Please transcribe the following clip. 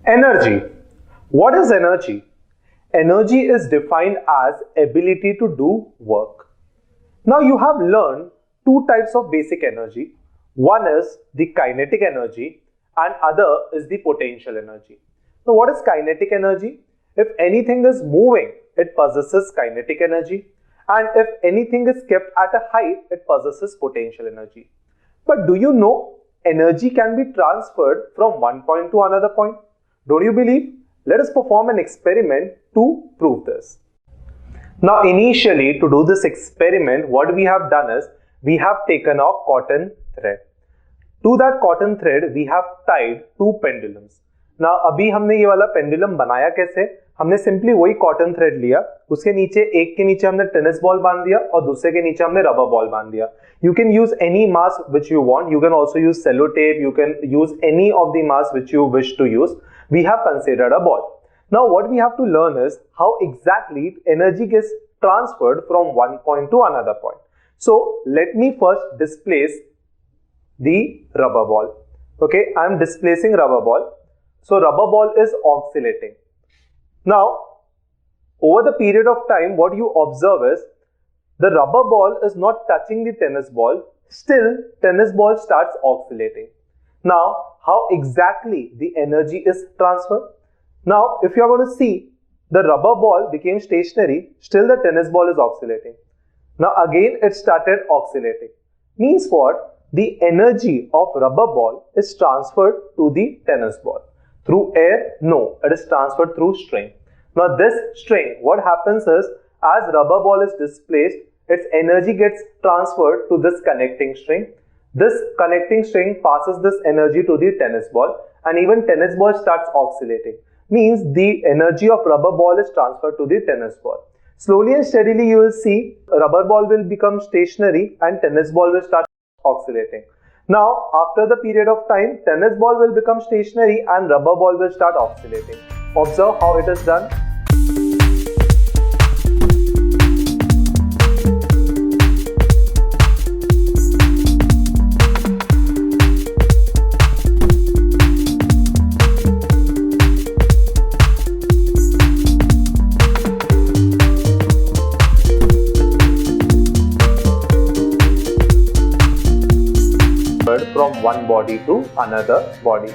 Energy. What is energy? Energy is defined as ability to do work. Now you have learned two types of basic energy. One is the kinetic energy and other is the potential energy. Now what is kinetic energy? If anything is moving, it possesses kinetic energy, and if anything is kept at a height, it possesses potential energy. But do you know energy can be transferred from one point to another point? Don't you believe? Let us perform an experiment to prove this. Now initially, to do this experiment, what we have done is we have taken a cotton thread. To that cotton thread we have tied two pendulums. Now अभी हमने ये वाला pendulum बनाया कैसे? हमने simply वही cotton thread लिया, उसके नीचे एक के नीचे हमने टेनिस बॉल बांध दिया और दूसरे के नीचे हमने रबर बॉल बांध दिया. You can use any mass which you want. You can also use sellotape. You can use any of the mass which you wish to use. We have considered a ball. Now what we have to learn is how exactly energy gets transferred from one point to another point. So let me first displace the rubber ball. Okay, I am displacing rubber ball. So rubber ball is oscillating. Now over the period of time, what you observe is the rubber ball is not touching the tennis ball. Still, tennis ball starts oscillating. Now, how exactly the energy is transferred? Now, if you are going to see, the rubber ball became stationary, still the tennis ball is oscillating. Now, again it started oscillating. Means what? The energy of rubber ball is transferred to the tennis ball. Through air? No, it is transferred through string. Now, this string, what happens is, as rubber ball is displaced, its energy gets transferred to this connecting string. This connecting string passes this energy to the tennis ball, and even tennis ball starts oscillating. Means the energy of rubber ball is transferred to the tennis ball. Slowly and steadily you will see rubber ball will become stationary and tennis ball will start oscillating. Now after the period of time, tennis ball will become stationary and rubber ball will start oscillating. Observe how it is done. From one body to another body.